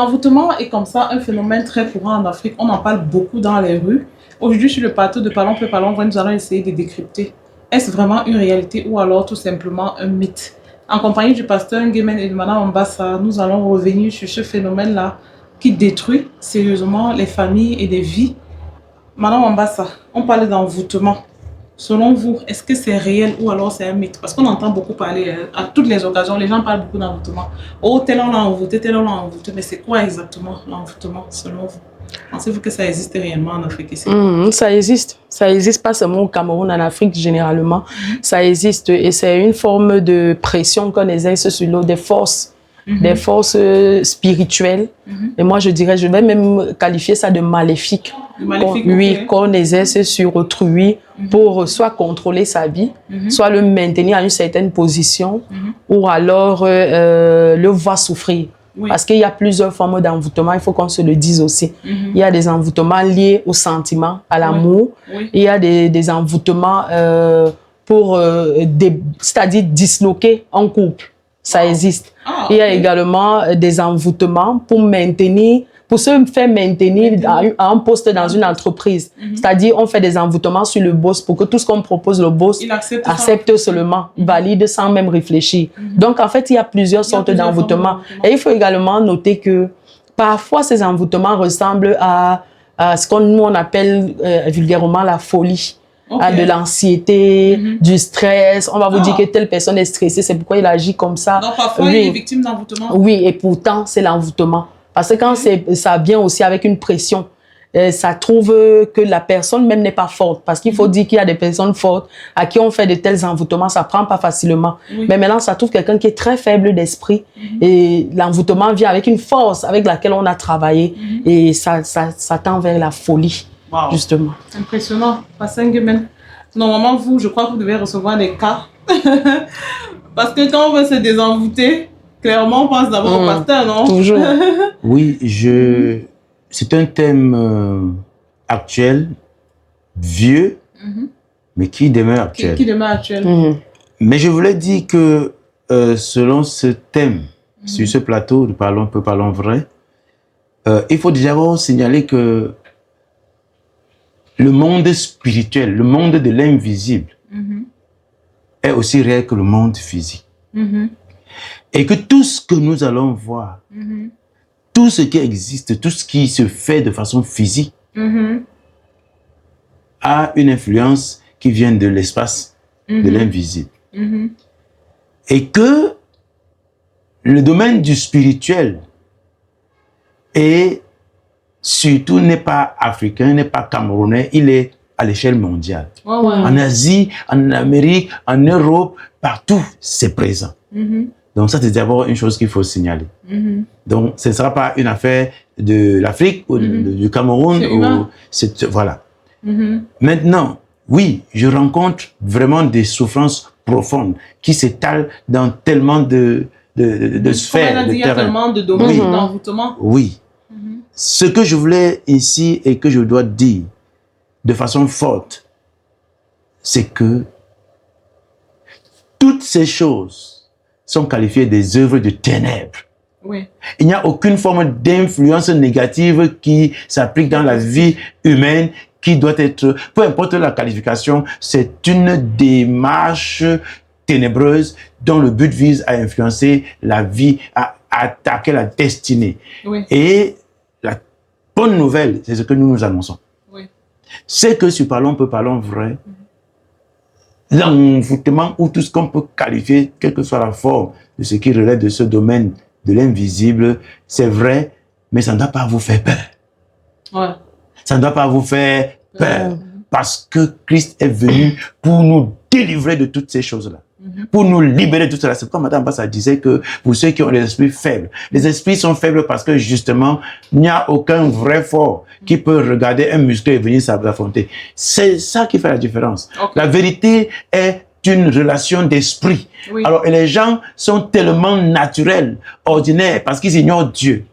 L'envoûtement est comme ça un phénomène très courant en Afrique. On en parle beaucoup dans les rues. Aujourd'hui, sur le plateau de Parlons peu Parlons vrai, nous allons essayer de décrypter. Est-ce vraiment une réalité ou alors tout simplement un mythe? En compagnie du pasteur Nguémen et de Madame Ambassa, nous allons revenir sur ce phénomène-là qui détruit sérieusement les familles et les vies. Madame Ambassa, on parle d'envoûtement. Selon vous, est-ce que c'est réel ou alors c'est un mythe? Parce qu'on entend beaucoup parler à toutes les occasions, les gens parlent beaucoup d'envoûtement. Oh, tel on l'a envoûté, tel on l'a envoûté. Mais c'est quoi exactement l'envoûtement selon vous? Pensez-vous que ça existe réellement en Afrique ici? Ça existe. Ça existe pas seulement au Cameroun, en Afrique généralement. Ça existe et c'est une forme de pression qu'on exerce sur l'autre, des forces spirituelles. Et moi, je dirais, je vais même qualifier ça de maléfique. Oui, qu'on exerce sur autrui pour soit contrôler sa vie, soit le maintenir à une certaine position, ou alors le voir souffrir. Parce qu'il y a plusieurs formes d'envoûtement, il faut qu'on se le dise aussi. Il y a des envoûtements liés au sentiment, à l'amour. Il y a des envoûtements c'est-à-dire disloquer en couple. Ça existe. Il y a également des envoûtements pour se faire maintenir à un poste dans une entreprise. C'est-à-dire, on fait des envoûtements sur le boss pour que tout ce qu'on propose, le boss accepte seulement, valide sans même réfléchir. Donc, en fait, il y a plusieurs sortes d'envoûtements. Et il faut également noter que parfois, ces envoûtements ressemblent à ce qu'on nous on appelle vulgairement la folie. De l'anxiété, du stress. On va vous dire que telle personne est stressée, c'est pourquoi il agit comme ça. Donc parfois, il est victime d'envoûtement. Oui, et pourtant, c'est l'envoûtement. Parce que quand ça vient aussi avec une pression, ça trouve que la personne même n'est pas forte. Parce qu'il faut dire qu'il y a des personnes fortes à qui on fait de tels envoûtements, ça ne prend pas facilement. Mais maintenant, ça trouve quelqu'un qui est très faible d'esprit. Et l'envoûtement vient avec une force avec laquelle on a travaillé. Et ça tend vers la folie. Wow. Justement. Impressionnant. Pasteur Nguémen, normalement, je crois que vous devez recevoir des cas. Parce que quand on veut se désenvoûter, clairement, on pense d'abord au pasteur, non? Toujours. Oui, c'est un thème actuel, vieux, mais qui demeure actuel. Qui demeure actuel. Mais je voulais dire que selon ce thème, sur ce plateau de Parlons peu, Parlons vrai, il faut déjà signaler que le monde spirituel, le monde de l'invisible, est aussi réel que le monde physique. Et que tout ce que nous allons voir, tout ce qui existe, tout ce qui se fait de façon physique, a une influence qui vient de l'espace, de l'invisible. Et que le domaine du spirituel est surtout n'est pas africain, n'est pas camerounais, il est à l'échelle mondiale. En Asie, en Amérique, en Europe, partout, c'est présent. Donc ça, c'est d'abord une chose qu'il faut signaler. Donc ce ne sera pas une affaire de l'Afrique ou du Cameroun. Voilà. Maintenant, oui, je rencontre vraiment des souffrances profondes qui s'étalent dans tellement de sphères, de terrains. Il y a tellement de domaines d'envoûtement. Oui. Ce que je voulais ici et que je dois dire de façon forte, c'est que toutes ces choses sont qualifiées des œuvres de ténèbres. Il n'y a aucune forme d'influence négative qui s'applique dans la vie humaine qui doit être, peu importe la qualification, c'est une démarche ténébreuse dont le but vise à influencer la vie, à attaquer la destinée. Et la bonne nouvelle, c'est ce que nous nous annonçons. C'est que si Parlons peu, Parlons vrai, l'envoûtement ou tout ce qu'on peut qualifier, quelle que soit la forme de ce qui relève de ce domaine de l'invisible, c'est vrai, mais ça ne doit pas vous faire peur. Ça ne doit pas vous faire peur, parce que Christ est venu pour nous délivrer de toutes ces choses-là. Pour nous libérer de tout cela. C'est pourquoi Madame Bassa disait que pour ceux qui ont des esprits faibles, les esprits sont faibles parce que justement, il n'y a aucun vrai fort qui peut regarder un musclé et venir s'affronter. C'est ça qui fait la différence. La vérité est une relation d'esprit. Alors, et les gens sont tellement naturels, ordinaires, parce qu'ils ignorent Dieu.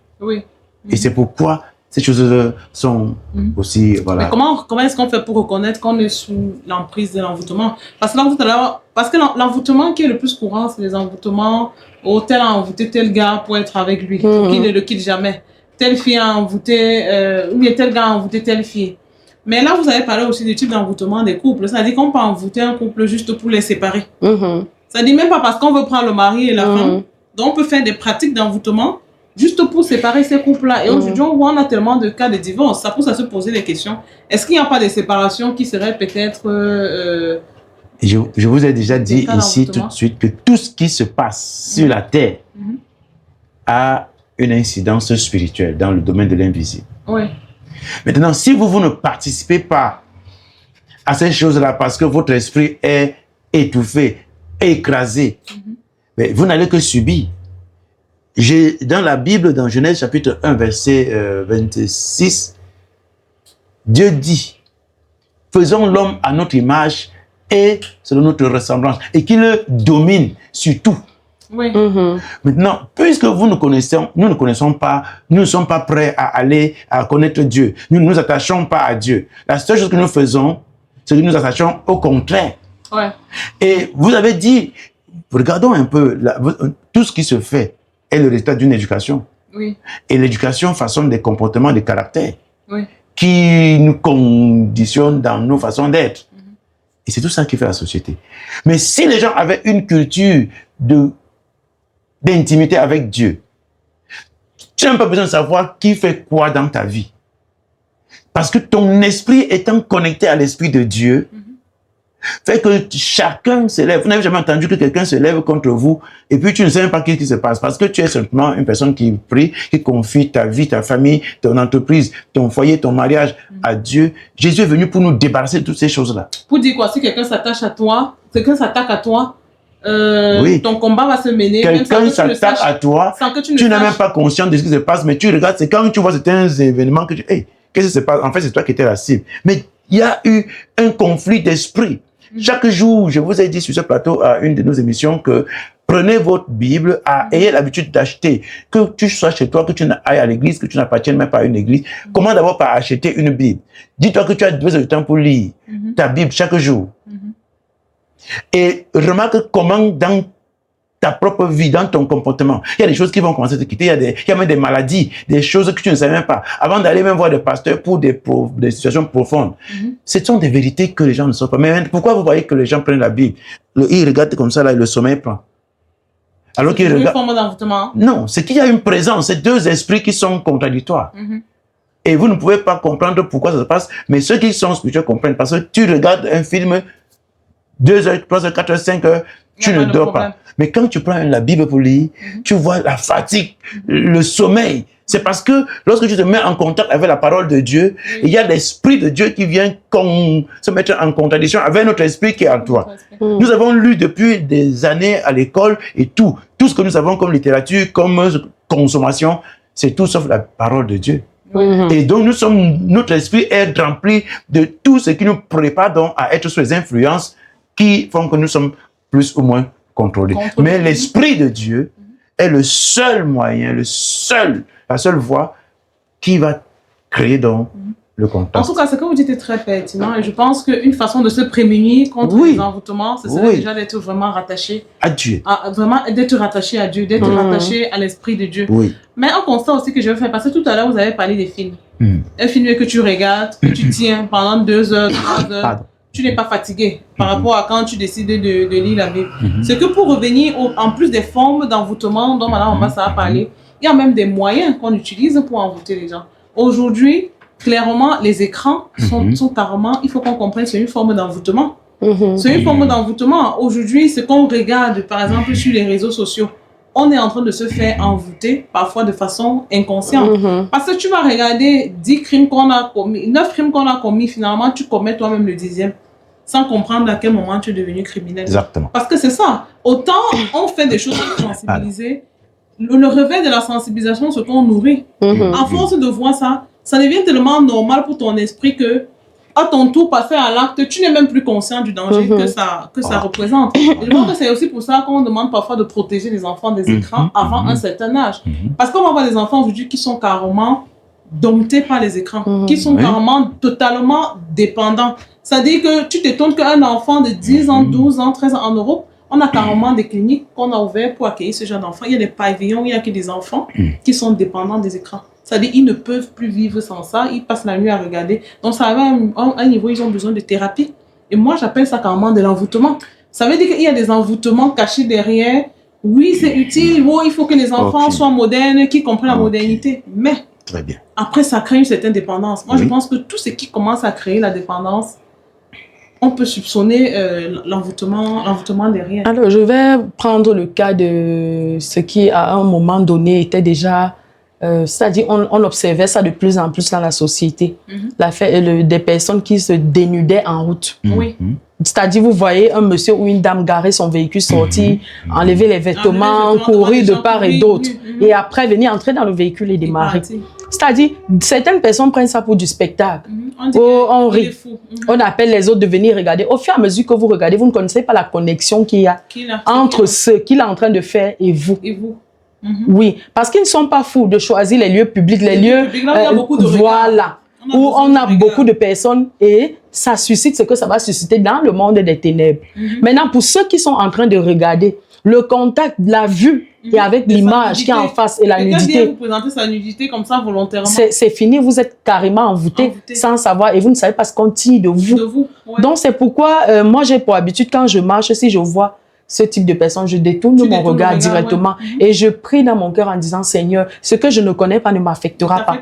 Et c'est pourquoi ces choses sont aussi, voilà. Mais comment est-ce qu'on fait pour reconnaître qu'on est sous l'emprise de l'envoûtement? Parce que l'envoûtement qui est le plus courant, c'est les envoûtements, oh, tel a envoûté tel gars pour être avec lui, qui ne le quitte jamais. telle fille a envoûté, ou bien tel gars a envoûté telle fille. Mais là, vous avez parlé aussi du type d'envoûtement des couples. C'est-à-dire qu'on peut envoûter un couple juste pour les séparer. C'est-à-dire même pas parce qu'on veut prendre le mari et la femme. Donc, on peut faire des pratiques d'envoûtement juste pour séparer ces couples-là. Et aujourd'hui, on a tellement de cas de divorce. Ça pousse à se poser des questions. Est-ce qu'il n'y a pas des séparations qui seraient peut-être... Je vous ai déjà dit ici tout de suite que tout ce qui se passe sur la terre a une incidence spirituelle dans le domaine de l'invisible. Oui. Maintenant, si vous ne participez pas à ces choses-là parce que votre esprit est étouffé, écrasé, mais vous n'allez que subir. Dans la Bible, dans Genèse chapitre 1, verset 26, Dieu dit, faisons l'homme à notre image et selon notre ressemblance, et qu'il domine sur tout. Oui. Maintenant, puisque nous ne connaissons pas, nous ne sommes pas prêts à aller à connaître Dieu. Nous ne nous attachons pas à Dieu. La seule chose que nous faisons, c'est que nous nous attachons au contraire. Ouais. Et vous avez dit, regardons un peu, tout ce qui se fait est le résultat d'une éducation. Oui. Et l'éducation façonne des comportements, des caractères qui nous conditionnent dans nos façons d'être. Et c'est tout ça qui fait la société. Mais si les gens avaient une culture d'intimité avec Dieu, tu n'as pas besoin de savoir qui fait quoi dans ta vie. Parce que ton esprit étant connecté à l'esprit de Dieu, fait que chacun se lève. Vous n'avez jamais entendu que quelqu'un se lève contre vous et puis tu ne sais même pas ce qui se passe. Parce que tu es simplement une personne qui prie, qui confie ta vie, ta famille, ton entreprise, ton foyer, ton mariage à Dieu. Jésus est venu pour nous débarrasser de toutes ces choses-là. Pour dire quoi? Si quelqu'un s'attache à toi, quelqu'un s'attaque à toi, ton combat va se mener. Quelqu'un s'attaque à toi, tu n'es même pas conscient de ce qui se passe, mais tu regardes, c'est quand tu vois certains événements que tu dis, hey, qu'est-ce qui se passe? En fait, c'est toi qui étais la cible. Mais il y a eu un conflit d'esprit. Chaque jour, je vous ai dit sur ce plateau à une de nos émissions que prenez votre Bible, ayez l'habitude d'acheter. Que tu sois chez toi, que tu ailles à l'église, que tu n'appartiennes même pas à une église. Comment d'abord par acheter une Bible? Dis-toi que tu as besoin de temps pour lire ta Bible chaque jour. Et remarque comment dans ta propre vie, dans ton comportement, il y a des choses qui vont commencer à te quitter, il y a même des maladies, des choses que tu ne savais même pas. Avant d'aller même voir des pasteurs pour des situations profondes. Ce sont des vérités que les gens ne savent pas. Mais pourquoi vous voyez que les gens prennent la Bible? Ils regardent comme ça, là, et le sommeil prend. Alors qu'ils regardent... une forme d'envoûtement. Non, c'est qu'il y a une présence, c'est deux esprits qui sont contradictoires. Et vous ne pouvez pas comprendre pourquoi ça se passe, mais ceux qui sont spirituels comprennent. Parce que tu regardes un film, 2 heures, 3 heures, 4 heures, 5 heures, tu ne dors pas. Mais quand tu prends la Bible pour lire, tu vois la fatigue, le sommeil. C'est parce que lorsque tu te mets en contact avec la parole de Dieu, il y a l'esprit de Dieu qui vient se mettre en contradiction avec notre esprit qui est en toi. Nous avons lu depuis des années à l'école et tout ce que nous avons comme littérature, comme consommation, c'est tout sauf la parole de Dieu. Et donc notre esprit est rempli de tout ce qui nous prépare donc à être sous les influences qui font que nous sommes plus ou moins contrôlés. Mais l'esprit de Dieu est le seul moyen, la seule voie qui va créer donc le contact. En tout cas, ce que vous dites est très pertinent et je pense qu'une façon de se prémunir contre les envoûtements, ce serait déjà d'être vraiment rattaché à Dieu. Vraiment d'être rattaché à Dieu, d'être rattaché à l'esprit de Dieu. Mais un constat aussi que je veux faire, parce que tout à l'heure vous avez parlé des films. Un film que tu regardes, que tu tiens pendant 2 heures, 3 heures. Pardon. Tu n'es pas fatigué par rapport à quand tu décides de lire la Bible. C'est que pour revenir, en plus des formes d'envoûtement dont Madame Ambassa a parlé, il y a même des moyens qu'on utilise pour envoûter les gens. Aujourd'hui, clairement, les écrans sont carrément, il faut qu'on comprenne, c'est une forme d'envoûtement. C'est une forme d'envoûtement. Aujourd'hui, ce qu'on regarde, par exemple, sur les réseaux sociaux, on est en train de se faire envoûter, parfois de façon inconsciente. Parce que tu vas regarder 10 crimes qu'on a commis, 9 crimes qu'on a commis, finalement, tu commets toi-même le 10e, sans comprendre à quel moment tu es devenu criminel. Exactement. Parce que c'est ça. Autant on fait des choses pour sensibiliser, le réveil de la sensibilisation, c'est qu'on nourrit. À force de voir ça, ça devient tellement normal pour ton esprit que, à ton tour, passer à l'acte, tu n'es même plus conscient du danger que ça représente. Et je pense que c'est aussi pour ça qu'on demande parfois de protéger les enfants des écrans avant un certain âge. Parce qu'on va voir des enfants aujourd'hui qui sont carrément domptés par les écrans, qui sont carrément totalement dépendants. C'est-à-dire que tu t'étonnes qu'un enfant de 10 ans, 12 ans, 13 ans en Europe, on a carrément des cliniques qu'on a ouvertes pour accueillir ce genre d'enfants. Il y a des pavillons, il y a que des enfants qui sont dépendants des écrans. C'est-à-dire ils ne peuvent plus vivre sans ça, ils passent la nuit à regarder. Donc ça va à un niveau, ils ont besoin de thérapie. Et moi, j'appelle ça carrément de l'envoûtement. Ça veut dire qu'il y a des envoûtements cachés derrière. Oui, c'est utile. Oh, il faut que les enfants soient modernes, qu'ils comprennent la modernité. Mais très bien. Après, ça crée une certaine dépendance. Moi, je pense que tout ce qui commence à créer la dépendance, on peut soupçonner l'envoûtement derrière. Alors, je vais prendre le cas de ce qui, à un moment donné, était déjà... c'est-à-dire, on observait ça de plus en plus dans la société. Des personnes qui se dénudaient en route. Oui. C'est-à-dire, vous voyez un monsieur ou une dame garer son véhicule, sortir, enlever les vêtements, courir de part et d'autre, et après venir entrer dans le véhicule et démarrer. C'est-à-dire, certaines personnes prennent ça pour du spectacle. On rit. On appelle les autres de venir regarder. Au fur et à mesure que vous regardez, vous ne connaissez pas la connexion qu'il y a entre ce qu'il est en train de faire et vous. Oui, parce qu'ils ne sont pas fous de choisir les lieux publics, les lieux, voilà, où on a beaucoup de personnes et ça suscite ce que ça va susciter dans le monde des ténèbres. Maintenant, pour ceux qui sont en train de regarder, le contact, la vue et avec l'image qui est en face et la nudité. Vous présentez sa nudité comme ça volontairement. C'est fini, vous êtes carrément envoûté sans savoir et vous ne savez pas ce qu'on tire de vous. Donc c'est pourquoi moi j'ai pour habitude quand je marche, si je vois ce type de personnes, je détourne mon regard directement et je prie dans mon cœur en disant Seigneur, ce que je ne connais pas ne m'affectera pas.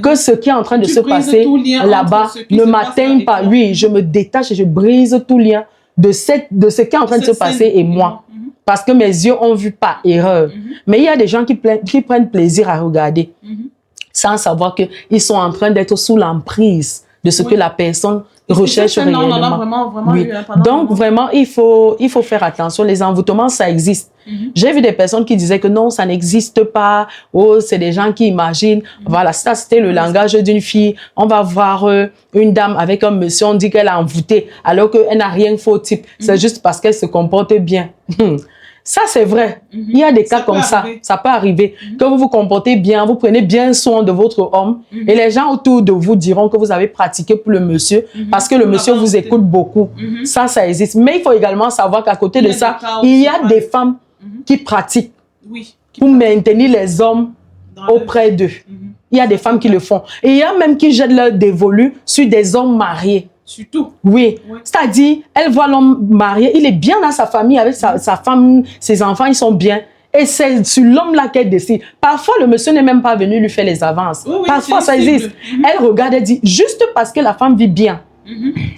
Que ce qui est en train de se passer là-bas ne m'atteigne pas. Oui, je me détache et je brise tout lien de ce qui est en train de se passer et moi. Parce que mes yeux ont vu par erreur. Mais il y a des gens qui prennent plaisir à regarder sans savoir qu'ils sont en train d'être sous l'emprise de ce que la personne recherche réellement. Donc, vraiment, il faut faire attention. Les envoûtements, ça existe. J'ai vu des personnes qui disaient que non, ça n'existe pas. Oh, c'est des gens qui imaginent. Voilà, ça, c'était le langage d'une fille. On va voir une dame avec un monsieur, on dit qu'elle a envoûté, alors qu'elle n'a rien faux type. C'est juste parce qu'elle se comporte bien. Ça, c'est vrai. Il y a des cas comme ça. Ça peut arriver. Que vous vous comportez bien, vous prenez bien soin de votre homme et les gens autour de vous diront que vous avez pratiqué pour le monsieur parce que le monsieur vous écoute beaucoup. Ça existe. Mais il faut également savoir qu'à côté de ça, il y a des femmes qui pratiquent pour maintenir les hommes auprès d'eux. Il y a des femmes qui le font. Et il y a même qui jettent leur dévolu sur des hommes mariés. Surtout. Oui. C'est-à-dire, elle voit l'homme marié, il est bien dans sa famille, avec sa femme, ses enfants, ils sont bien. Et c'est sur l'homme-là qu'elle décide. Parfois, le monsieur n'est même pas venu lui faire les avances. Parfois, ça existe. Elle regarde, elle dit, juste parce que la femme vit bien.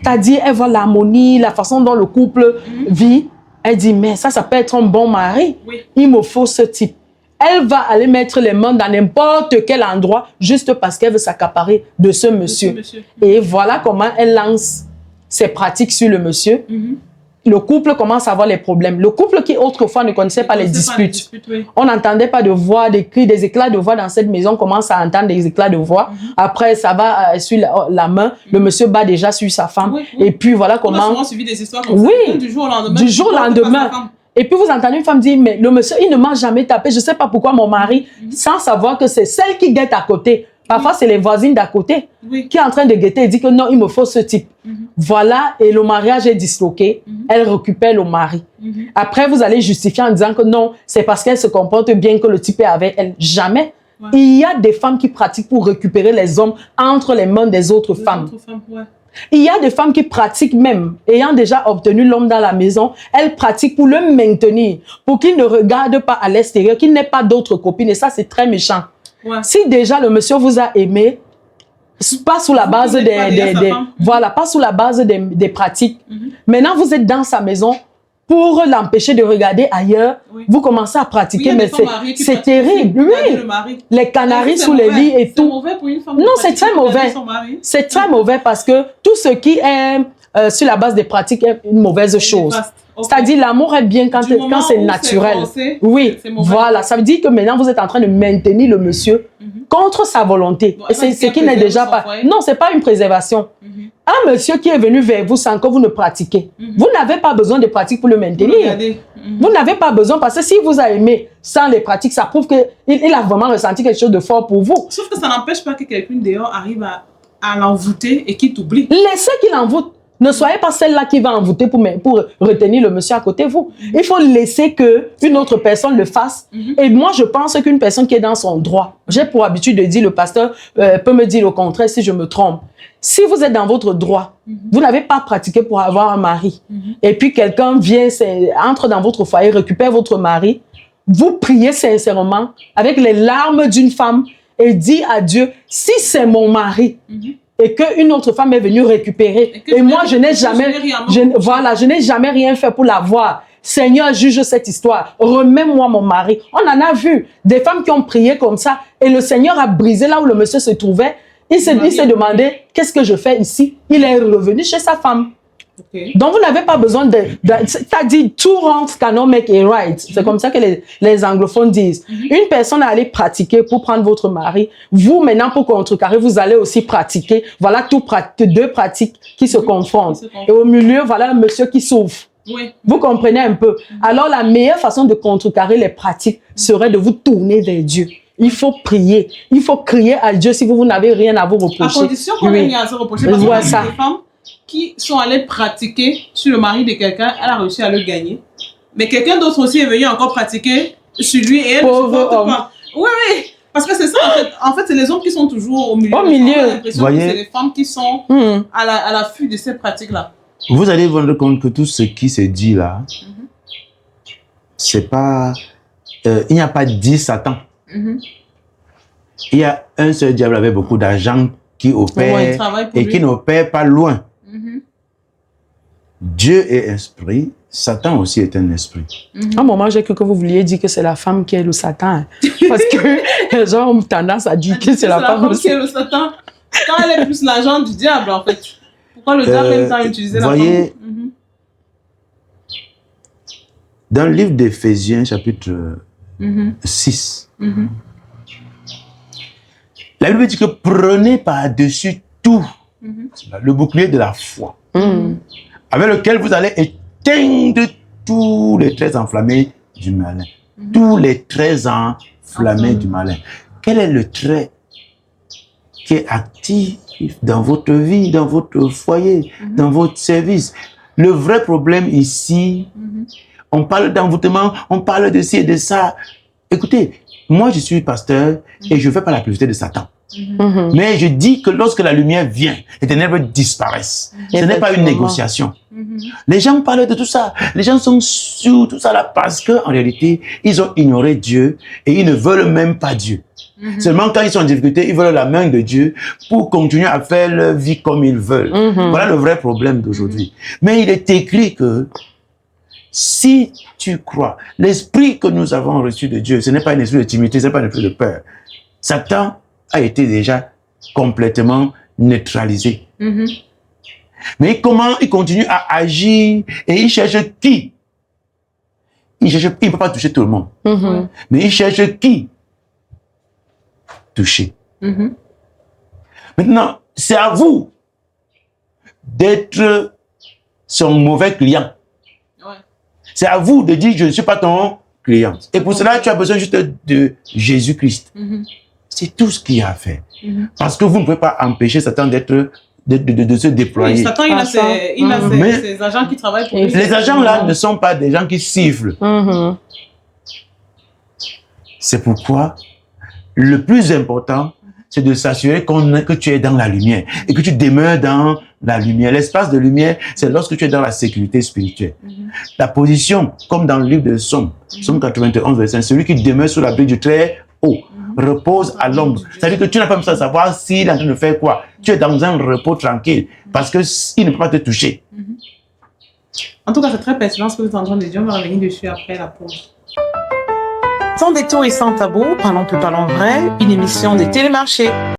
C'est-à-dire, elle voit l'harmonie, la façon dont le couple vit. Elle dit, mais ça peut être un bon mari. Il me faut ce type. Elle va aller mettre les mains dans n'importe quel endroit juste parce qu'elle veut s'accaparer de ce monsieur. Et voilà comment elle lance ses pratiques sur le monsieur. Le couple commence à avoir les problèmes. Le couple qui autrefois ne connaissait pas les disputes. On n'entendait pas de voix, des cris, des éclats de voix dans cette maison. On commence à entendre des éclats de voix. Après, ça va sur la main. Le monsieur bat déjà sur sa femme. Et puis voilà comment... On a souvent suivi des histoires comme ça. Du jour au lendemain. Du jour au lendemain. Et puis vous entendez une femme dire, mais le monsieur, il ne m'a jamais tapé. Je ne sais pas pourquoi mon mari, sans savoir que c'est celle qui guette à côté. Parfois, c'est les voisines d'à côté qui est en train de guetter et dit que non, il me faut ce type. Voilà, et le mariage est disloqué. Elle récupère le mari. Après, vous allez justifier en disant que non, c'est parce qu'elle se comporte bien que le type est avec elle. Jamais. Il y a des femmes qui pratiquent pour récupérer les hommes entre les mains des autres femmes. Il y a des femmes qui pratiquent même, ayant déjà obtenu l'homme dans la maison, elles pratiquent pour le maintenir, pour qu'il ne regarde pas à l'extérieur, qu'il n'ait pas d'autres copines. Et ça, c'est très méchant. Si déjà le monsieur vous a aimé, pas sous la base pas sous la base des pratiques. Maintenant, vous êtes dans sa maison pour l'empêcher de regarder ailleurs. Vous commencez à pratiquer, mais c'est terrible. Les canaris sous les lits et tout. Mauvais pour une femme. Non, c'est très mauvais. C'est très mauvais parce que tout ce qui est sur la base des pratiques est une mauvaise chose. C'est-à-dire, l'amour est bien quand c'est naturel. Oui, voilà. Ça veut dire que maintenant, vous êtes en train de maintenir le monsieur contre sa volonté. Et c'est ce qui n'est déjà pas... Non, ce n'est pas une préservation. Un monsieur qui est venu vers vous sans que vous ne pratiquez, vous n'avez pas besoin de pratiques pour le maintenir. Vous n'avez pas besoin parce que si vous a aimé sans les pratiques, ça prouve qu'il a vraiment ressenti quelque chose de fort pour vous. Sauf que ça n'empêche pas que quelqu'un dehors arrive à l'envoûter et qu'il t'oublie. Laissez qu'il envoûte. Ne soyez pas celle-là qui va envoûter pour retenir le monsieur à côté de vous. Il faut laisser qu'une autre personne le fasse. Et moi, je pense qu'une personne qui est dans son droit, j'ai pour habitude de dire, le pasteur peut me dire le contraire si je me trompe. Si vous êtes dans votre droit, vous n'avez pas pratiqué pour avoir un mari, et puis quelqu'un vient, entre dans votre foyer, récupère votre mari, vous priez sincèrement avec les larmes d'une femme et dit à Dieu, si c'est mon mari, et qu'une autre femme est venue récupérer, et moi je n'ai jamais rien fait pour l'avoir. Seigneur, juge cette histoire, remets-moi mon mari. On en a vu des femmes qui ont prié comme ça, et le Seigneur a brisé là où le monsieur se trouvait. Il s'est demandé, qu'est-ce que je fais ici? Il est revenu chez sa femme. Okay. Donc, vous n'avez pas besoin t'as dit, two wrongs cannot make a right. C'est comme ça que les anglophones disent. Une personne a allé pratiquer pour prendre votre mari. Vous, maintenant, pour contrecarrer, vous allez aussi pratiquer. Voilà deux pratiques qui se confrontent. Et au milieu, voilà le monsieur qui souffre. Oui. Vous comprenez un peu. Alors, la meilleure façon de contrecarrer les pratiques serait de vous tourner vers Dieu. Il faut prier. Il faut crier à Dieu si vous n'avez rien à vous reprocher. À condition qu'on ait rien à se reprocher. Parce que ça. Des femmes qui sont allées pratiquer sur le mari de quelqu'un, elle a réussi à le gagner. Mais quelqu'un d'autre aussi est venu encore pratiquer sur lui et elle ne supporte pas. Oui, oui. Parce que c'est ça, en fait, c'est les hommes qui sont toujours au milieu. Au milieu. On a l'impression que c'est les femmes qui sont à l'affût de ces pratiques-là. Vous allez vous rendre compte que tout ce qui se dit là, c'est pas... il n'y a pas 10 Satan. Il y a un seul diable avec beaucoup d'argent qui opère et qui n'opère pas loin. Dieu est esprit, Satan aussi est un esprit. À un moment, j'ai cru que vous vouliez dire que c'est la femme qui est le Satan. Parce que les gens ont tendance à dire que c'est la femme qui est le Satan. Quand elle est plus l'agent du diable, en fait. Pourquoi le diable aime tant utiliser la femme? Voyez, dans le livre d'Éphésiens, chapitre 6, la Bible dit que prenez par-dessus tout le bouclier de la foi, avec lequel vous allez éteindre tous les traits enflammés du malin. Tous les traits enflammés du malin. Quel est le trait qui est actif dans votre vie, dans votre foyer, dans votre service? Le vrai problème ici, on parle d'envoûtement, on parle de ci et de ça. Écoutez, moi je suis pasteur et je ne fais pas la publicité de Satan. Mais je dis que lorsque la lumière vient, les ténèbres disparaissent. Ce n'est pas une négociation. Les gens parlent de tout ça. Les gens sont sur tout ça là parce qu'en réalité, ils ont ignoré Dieu et ils ne veulent même pas Dieu. Seulement quand ils sont en difficulté, ils veulent la main de Dieu pour continuer à faire leur vie comme ils veulent. Voilà le vrai problème d'aujourd'hui. Mais il est écrit que si tu crois, l'esprit que nous avons reçu de Dieu, ce n'est pas un esprit de timidité, ce n'est pas un esprit de peur. Satan a été déjà complètement neutralisé. Mais comment il continue à agir et il cherche qui? Il ne peut pas toucher tout le monde. Mais il cherche qui? Toucher. Maintenant, c'est à vous d'être son mauvais client. C'est à vous de dire, je ne suis pas ton client. Et pour cela, tu as besoin juste de Jésus-Christ. C'est tout ce qu'il y a à faire. Parce que vous ne pouvez pas empêcher Satan de se déployer. Oui, Satan, il a ses agents qui travaillent pour lui. Les agents là ne sont pas des gens qui sifflent. C'est pourquoi le plus important, c'est de s'assurer que tu es dans la lumière et que tu demeures dans la lumière. L'espace de lumière, c'est lorsque tu es dans la sécurité spirituelle. La position, comme dans le livre de Somme, Somme 91, verset 5, celui qui demeure sous l'abri du très haut repose à l'ombre. C'est-à-dire que tu n'as pas besoin de savoir s'il est en train de faire quoi. Tu es dans un repos tranquille parce qu'il ne peut pas te toucher. En tout cas, c'est très pertinent ce que vous êtes en train de dire. On va revenir dessus après la pause. Sans détour et sans tabou, Parlons peu, parlons vrai, une émission de Télémarché.